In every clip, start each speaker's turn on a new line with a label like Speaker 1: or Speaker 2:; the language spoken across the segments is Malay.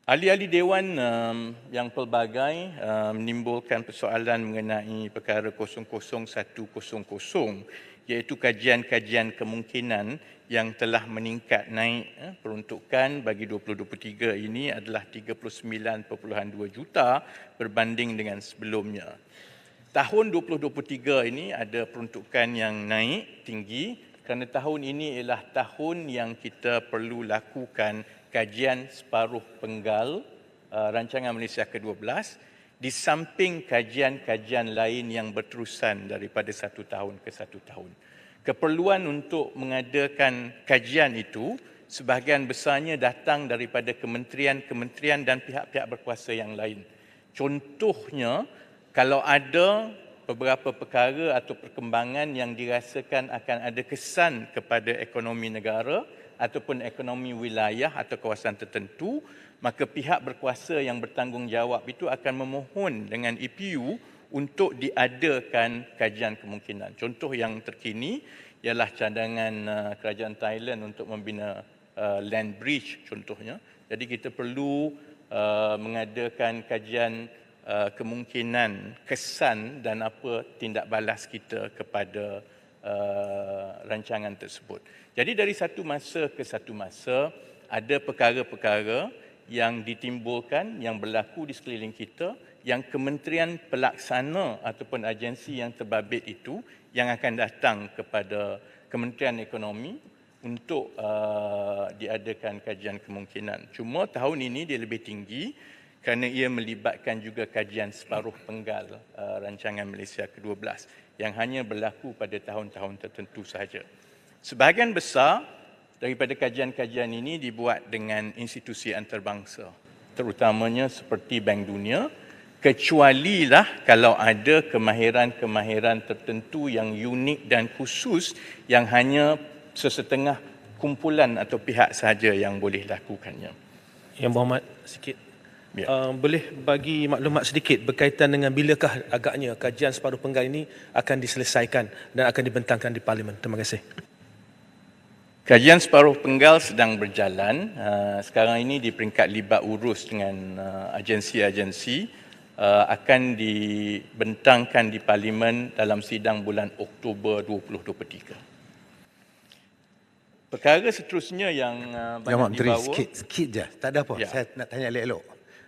Speaker 1: Ahli-ahli Dewan yang pelbagai menimbulkan persoalan mengenai perkara 00100 iaitu kajian-kajian kemungkinan yang telah meningkat naik peruntukan bagi 2023 ini adalah 39.2 juta berbanding dengan sebelumnya. Tahun 2023 ini ada peruntukan yang naik tinggi kerana tahun ini ialah tahun yang kita perlu lakukan kajian separuh penggal rancangan Malaysia ke-12 di samping kajian-kajian lain yang berterusan daripada satu tahun ke satu tahun. Keperluan untuk mengadakan kajian itu sebahagian besarnya datang daripada kementerian-kementerian dan pihak-pihak berkuasa yang lain. Contohnya, kalau ada beberapa perkara atau perkembangan yang dirasakan akan ada kesan kepada ekonomi negara ataupun ekonomi wilayah atau kawasan tertentu, maka pihak berkuasa yang bertanggungjawab itu akan memohon dengan EPU untuk diadakan kajian kemungkinan. Contoh yang terkini ialah cadangan kerajaan Thailand untuk membina land bridge contohnya. Jadi kita perlu mengadakan kajian kemungkinan kesan dan apa tindak balas kita kepada rancangan tersebut. Jadi dari satu masa ke satu masa ada perkara-perkara yang ditimbulkan, yang berlaku di sekeliling kita, yang kementerian pelaksana ataupun agensi yang terbabit itu yang akan datang kepada Kementerian Ekonomi untuk diadakan kajian kemungkinan. Cuma tahun ini dia lebih tinggi kerana ia melibatkan juga kajian separuh penggal rancangan Malaysia ke-12 yang hanya berlaku pada tahun-tahun tertentu sahaja. Sebahagian besar daripada kajian-kajian ini dibuat dengan institusi antarabangsa, terutamanya seperti Bank Dunia, kecualilah kalau ada kemahiran-kemahiran tertentu yang unik dan khusus yang hanya sesetengah kumpulan atau pihak sahaja yang boleh lakukannya.
Speaker 2: Yang Berhormat, sikit.
Speaker 1: Ya.
Speaker 2: Boleh bagi maklumat sedikit berkaitan dengan bilakah agaknya kajian separuh penggal ini akan diselesaikan dan akan dibentangkan di Parlimen? Terima kasih.
Speaker 1: Kajian separuh penggal sedang berjalan. Sekarang ini di peringkat libat urus dengan agensi-agensi akan dibentangkan di Parlimen dalam sidang bulan Oktober 2023. Perkara seterusnya yang banyak
Speaker 3: Menteri,
Speaker 1: dibawa.
Speaker 3: sikit je. Tak ada apa.
Speaker 1: Ya.
Speaker 3: Saya nak tanya elok-elok.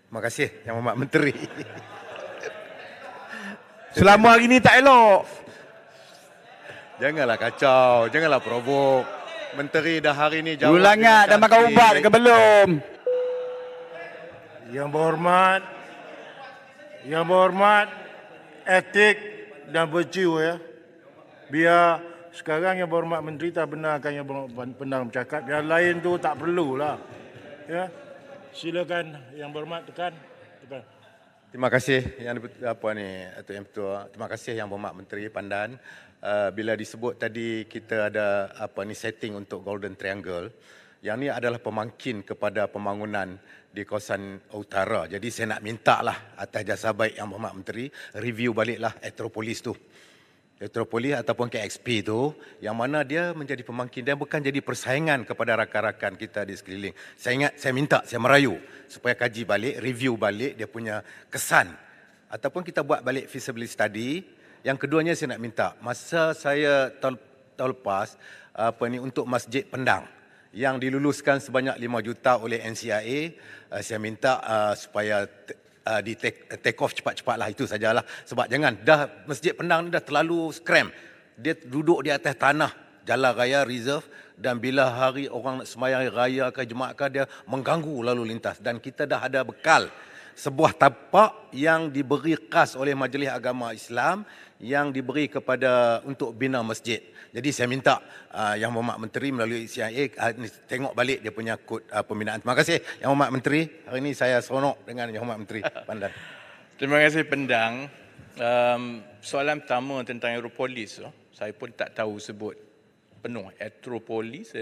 Speaker 3: Terima kasih Yang Berhormat Menteri. Selama hari ni tak elok. Janganlah kacau, janganlah provok. Menteri dah hari ni jawab.
Speaker 4: Ulangat dah makan ubat ke belum?
Speaker 5: Yang berhormat, etik dan virtue ya. Biar sekarang Yang Berhormat Menteri tak benarkan Yang Berhormat Pendang bercakap. Yang lain tu tak perlulah. Ya. Silakan Yang Berhormat tekan.
Speaker 3: Terima kasih Yang Ketua. Terima kasih Yang Berhormat Menteri Pandan. Bila disebut tadi kita ada setting untuk Golden Triangle. Yang ni adalah pemangkin kepada pembangunan di kawasan utara. Jadi saya nak minta lah atas jasa baik Yang Berhormat Menteri review baliklah Aeropolis tu. Aeropolis ataupun KXP tu yang mana dia menjadi pemangkin, dia bukan jadi persaingan kepada rakan-rakan kita di sekeliling. Saya minta, saya merayu supaya kaji balik, review balik dia punya kesan ataupun kita buat balik feasibility study. Yang keduanya saya nak minta, masa saya tahun lepas untuk Masjid Pendang yang diluluskan sebanyak 5 juta oleh NCIA, saya minta supaya di take off cepat-cepatlah, itu sajalah. Sebab jangan dah Masjid Pendang ni dah terlalu skram. Dia duduk di atas tanah jalan raya reserve dan bila hari orang nak sembahyang raya ke jemaah ke dia mengganggu lalu lintas dan kita dah ada bekal sebuah tapak yang diberi khas oleh Majlis Agama Islam yang diberi kepada untuk bina masjid. Jadi saya minta Yang Berhormat Menteri melalui CIA tengok balik dia punya kod pembinaan. Terima kasih Yang Berhormat Menteri. Hari ini saya seronok dengan Yang Berhormat Menteri Pandan.
Speaker 1: Terima kasih Pendang. Soalan pertama tentang Aeropolis, saya pun tak tahu sebut penuh Aeropolis.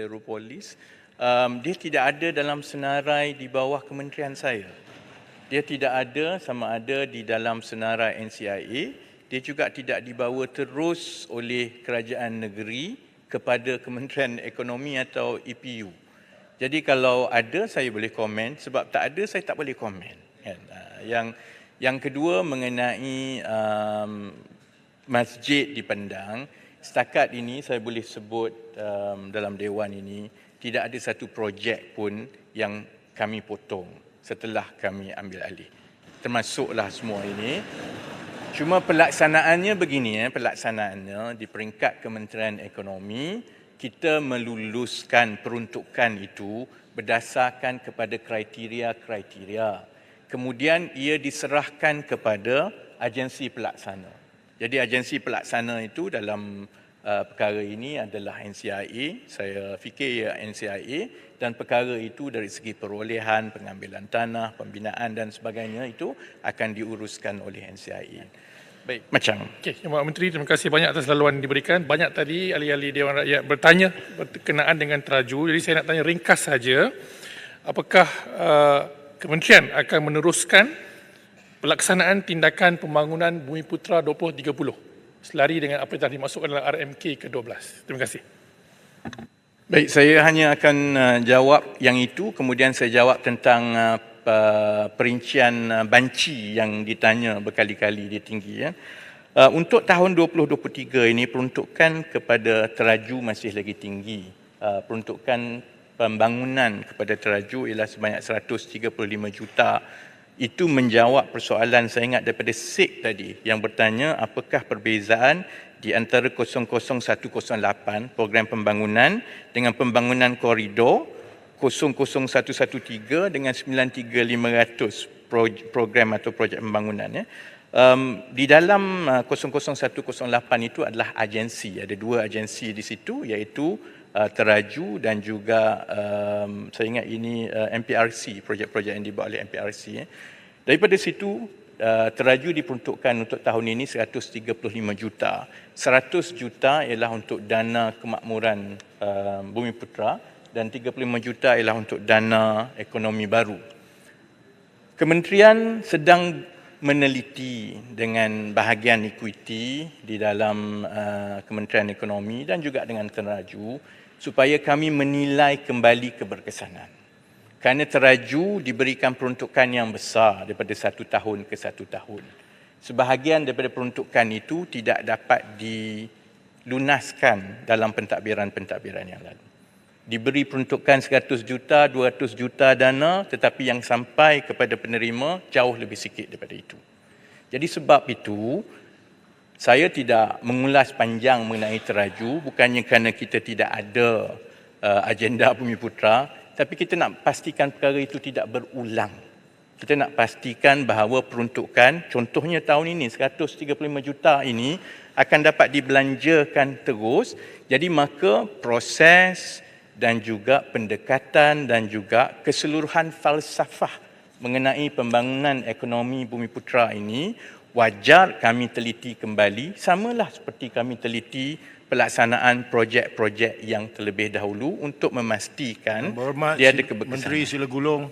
Speaker 1: Dia tidak ada dalam senarai di bawah kementerian saya. Dia tidak ada sama ada di dalam senarai NCIA. Dia juga tidak dibawa terus oleh kerajaan negeri kepada Kementerian Ekonomi atau EPU. Jadi kalau ada saya boleh komen, sebab tak ada saya tak boleh komen. Kan? Yang kedua mengenai masjid di Pendang, setakat ini saya boleh sebut dalam Dewan ini, tidak ada satu projek pun yang kami potong setelah kami ambil alih. Termasuklah semua ini. Cuma pelaksanaannya begini, pelaksanaannya di peringkat Kementerian Ekonomi, kita meluluskan peruntukan itu berdasarkan kepada kriteria-kriteria. Kemudian ia diserahkan kepada agensi pelaksana. Jadi agensi pelaksana itu dalam perkara ini adalah NCIA, saya fikir NCIA, dan perkara itu dari segi perolehan, pengambilan tanah, pembinaan dan sebagainya itu akan diuruskan oleh NCIA.
Speaker 6: Baik.
Speaker 1: Macam.
Speaker 6: Okey, Yang Berhormat Menteri, terima kasih banyak atas laluan yang diberikan. Banyak tadi ahli-ahli Dewan Rakyat bertanya berkenaan dengan teraju. Jadi saya nak tanya ringkas saja, apakah Kementerian akan meneruskan pelaksanaan tindakan pembangunan Bumiputra 2030 selari dengan apa yang telah dimasukkan dalam RMK ke-12? Terima kasih.
Speaker 1: Baik, saya hanya akan jawab yang itu, kemudian saya jawab tentang perincian banci yang ditanya berkali-kali di tinggi. Untuk tahun 2023 ini peruntukan kepada teraju masih lagi tinggi. Peruntukan pembangunan kepada teraju ialah sebanyak 135 juta. Itu menjawab persoalan saya ingat daripada SIK tadi yang bertanya apakah perbezaan di antara 00108 program pembangunan dengan pembangunan koridor 00113 dengan 93500 program atau projek pembangunan. Di dalam 00108 itu adalah agensi, ada dua agensi di situ iaitu Teraju dan juga saya ingat ini MPRC, projek-projek yang dibuat oleh MPRC. Daripada situ Teraju diperuntukkan untuk tahun ini 135 juta. 100 juta ialah untuk dana kemakmuran Bumiputra dan 35 juta ialah untuk dana ekonomi baru. Kementerian sedang meneliti dengan bahagian ekuiti di dalam Kementerian Ekonomi dan juga dengan Teraju supaya kami menilai kembali keberkesanan. Kerana Teraju diberikan peruntukan yang besar daripada satu tahun ke satu tahun. Sebahagian daripada peruntukan itu tidak dapat dilunaskan dalam pentadbiran-pentadbiran yang lalu. Diberi peruntukan 100 juta, 200 juta dana tetapi yang sampai kepada penerima jauh lebih sikit daripada itu. Jadi sebab itu, saya tidak mengulas panjang mengenai Teraju, bukannya kerana kita tidak ada agenda Bumiputra, tapi kita nak pastikan perkara itu tidak berulang. Kita nak pastikan bahawa peruntukan, contohnya tahun ini 135 juta ini akan dapat dibelanjakan terus. Jadi maka proses dan juga pendekatan dan juga keseluruhan falsafah mengenai pembangunan ekonomi Bumiputra ini wajar kami teliti kembali, samalah seperti kami teliti pelaksanaan projek-projek yang terlebih dahulu untuk memastikan
Speaker 5: Berhormat
Speaker 1: dia ada keberkesanan.
Speaker 5: Menteri Sila Gulong,